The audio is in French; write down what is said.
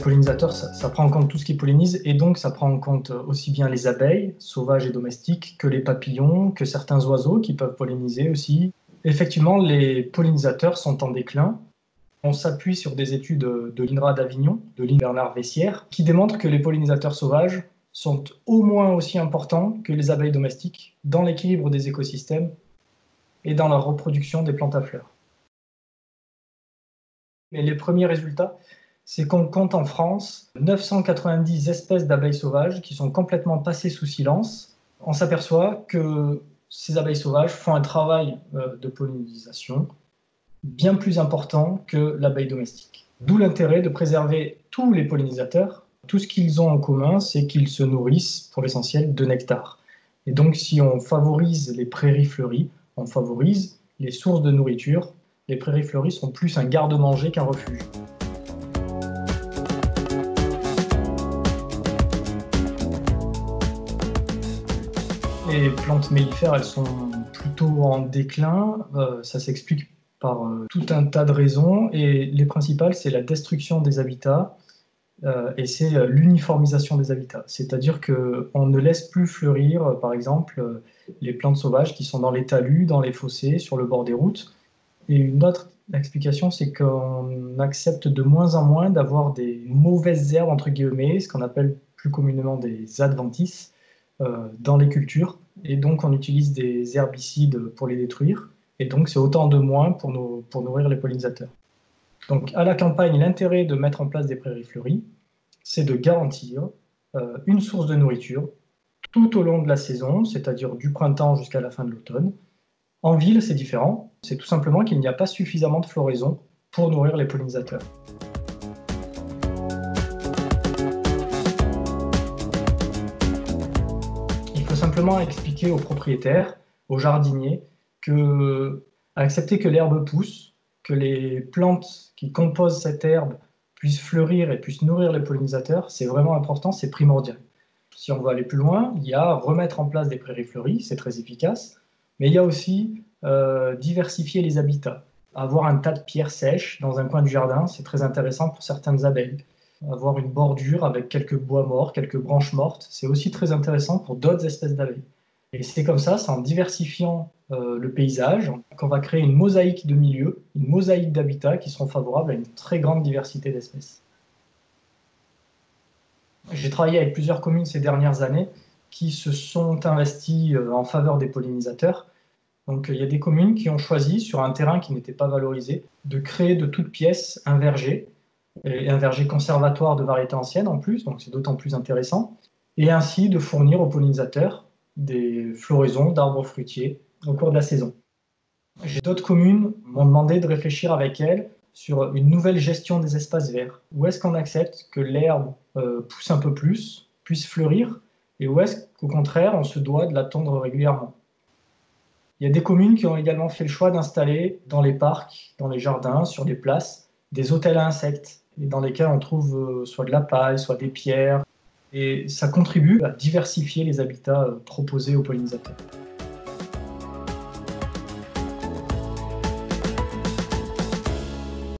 pollinisateurs, ça prend en compte tout ce qui pollinise et donc ça prend en compte aussi bien les abeilles, sauvages et domestiques, que les papillons, que certains oiseaux qui peuvent polliniser aussi. Effectivement, les pollinisateurs sont en déclin. On s'appuie sur des études de l'INRA d'Avignon, de l'INRA Bernard Vessière, qui démontrent que les pollinisateurs sauvages sont au moins aussi importants que les abeilles domestiques dans l'équilibre des écosystèmes et dans la reproduction des plantes à fleurs. Mais les premiers résultats, c'est qu'on compte en France 990 espèces d'abeilles sauvages qui sont complètement passées sous silence. On s'aperçoit que ces abeilles sauvages font un travail de pollinisation bien plus important que l'abeille domestique. D'où l'intérêt de préserver tous les pollinisateurs. Tout ce qu'ils ont en commun, c'est qu'ils se nourrissent pour l'essentiel de nectar. Et donc si on favorise les prairies fleuries, on favorise les sources de nourriture. Les prairies fleuries sont plus un garde-manger qu'un refuge. Les plantes mellifères, elles sont plutôt en déclin. Ça s'explique par tout un tas de raisons. Et les principales, c'est la destruction des habitats et c'est l'uniformisation des habitats. C'est-à-dire qu'on ne laisse plus fleurir, par exemple, les plantes sauvages qui sont dans les talus, dans les fossés, sur le bord des routes. Et une autre explication, c'est qu'on accepte de moins en moins d'avoir des mauvaises herbes, entre guillemets, ce qu'on appelle plus communément des adventices, dans les cultures. Et donc, on utilise des herbicides pour les détruire. Et donc, c'est autant de moins pour nourrir les pollinisateurs. Donc, à la campagne, l'intérêt de mettre en place des prairies fleuries, c'est de garantir une source de nourriture tout au long de la saison, c'est-à-dire du printemps jusqu'à la fin de l'automne. En ville, c'est différent. C'est tout simplement qu'il n'y a pas suffisamment de floraison pour nourrir les pollinisateurs. Il faut simplement expliquer aux propriétaires, aux jardiniers, accepter que l'herbe pousse, que les plantes qui composent cette herbe puissent fleurir et puissent nourrir les pollinisateurs, c'est vraiment important, c'est primordial. Si on veut aller plus loin, il y a remettre en place des prairies fleuries, c'est très efficace, mais il y a aussi diversifier les habitats. Avoir un tas de pierres sèches dans un coin du jardin, c'est très intéressant pour certaines abeilles. Avoir une bordure avec quelques bois morts, quelques branches mortes, c'est aussi très intéressant pour d'autres espèces d'abeilles. Et c'est comme ça, c'est en diversifiant le paysage qu'on va créer une mosaïque de milieux, une mosaïque d'habitats qui seront favorables à une très grande diversité d'espèces. J'ai travaillé avec plusieurs communes ces dernières années qui se sont investies en faveur des pollinisateurs. Donc il y a des communes qui ont choisi, sur un terrain qui n'était pas valorisé, de créer de toutes pièces un verger, et un verger conservatoire de variétés anciennes en plus, donc c'est d'autant plus intéressant, et ainsi de fournir aux pollinisateurs des floraisons d'arbres fruitiers au cours de la saison. D'autres communes m'ont demandé de réfléchir avec elles sur une nouvelle gestion des espaces verts. Où est-ce qu'on accepte que l'herbe pousse un peu plus, puisse fleurir, et où est-ce qu'au contraire on se doit de la tondre régulièrement. Il y a des communes qui ont également fait le choix d'installer dans les parcs, dans les jardins, sur des places, des hôtels à insectes, dans lesquels on trouve soit de la paille, soit des pierres. Et ça contribue à diversifier les habitats proposés aux pollinisateurs.